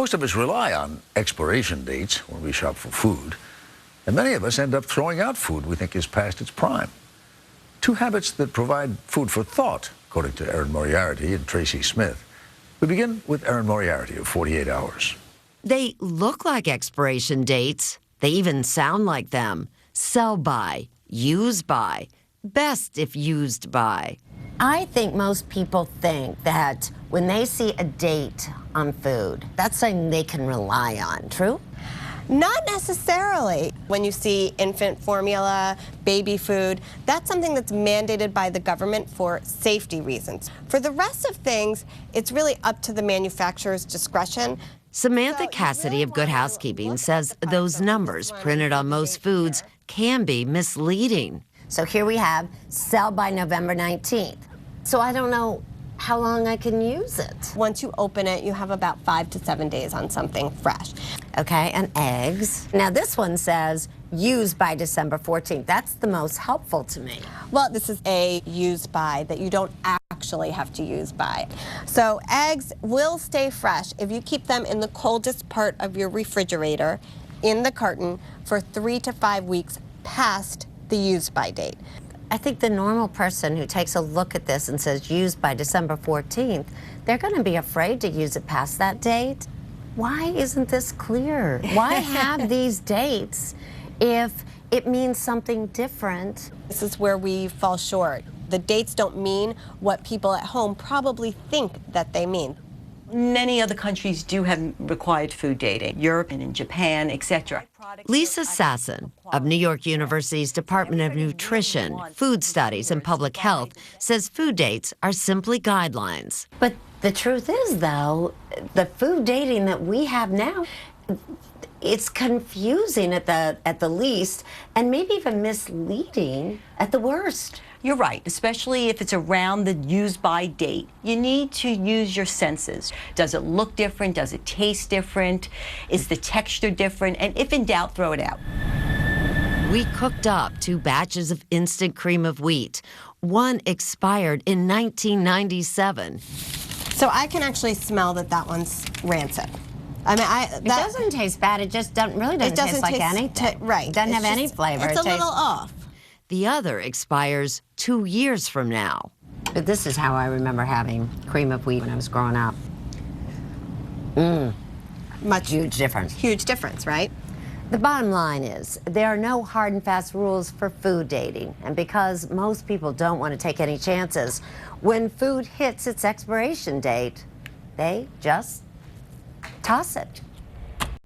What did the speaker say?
Most of us rely on expiration dates when we shop for food, and many of us end up throwing out food we think is past its prime. Two habits that provide food for thought, according to Erin Moriarty and Tracy Smith. We begin with Erin Moriarty of 48 Hours. They look like expiration dates. They even sound like them. Sell by, use by, best if used by. I think most people think that when they see a date on food, that's something they can rely on. True? Not necessarily. When you see infant formula, baby food, that's something that's mandated by the government for safety reasons. For the rest of things, it's really up to the manufacturer's discretion. Samantha Cassetty of Good Housekeeping says those numbers printed on most foods can be misleading. So here we have sell by November 19th. So I don't know how long I can use it. Once you open it, you have about 5 to 7 days on something fresh. Okay, and eggs. Now this one says use by December 14th. That's the most helpful to me. Well, this is a use by that you don't actually have to use by. So eggs will stay fresh if you keep them in the coldest part of your refrigerator in the carton for 3 to 5 weeks past the use by date. I think the normal person who takes a look at this and says use by December 14th, they're going to be afraid to use it past that date. Why isn't this clear? Why have these dates if it means something different? This is where we fall short. The dates don't mean what people at home probably think that they mean. Many other countries do have required food dating, Europe and in Japan, etc. Lisa Sasson of New York University's Department of Nutrition, Food Studies, and Public Health says food dates are simply guidelines. But the truth is, though, the food dating that we have now, it's confusing at the least, and maybe even misleading at the worst. You're right, especially if it's around the use-by date. You need to use your senses. Does it look different? Does it taste different? Is the texture different? And if in doubt, throw it out. We cooked up 2 batches of instant cream of wheat. One expired in 1997. So I can actually smell that one's rancid. I mean, It doesn't taste bad. It just really doesn't taste like anything. Right. It doesn't have any flavor. It's a little off. The other expires 2 years from now. But this is how I remember having cream of wheat when I was growing up. Much Huge difference. Huge difference, right? The bottom line is there are no hard and fast rules for food dating. And because most people don't want to take any chances, when food hits its expiration date, they just toss it.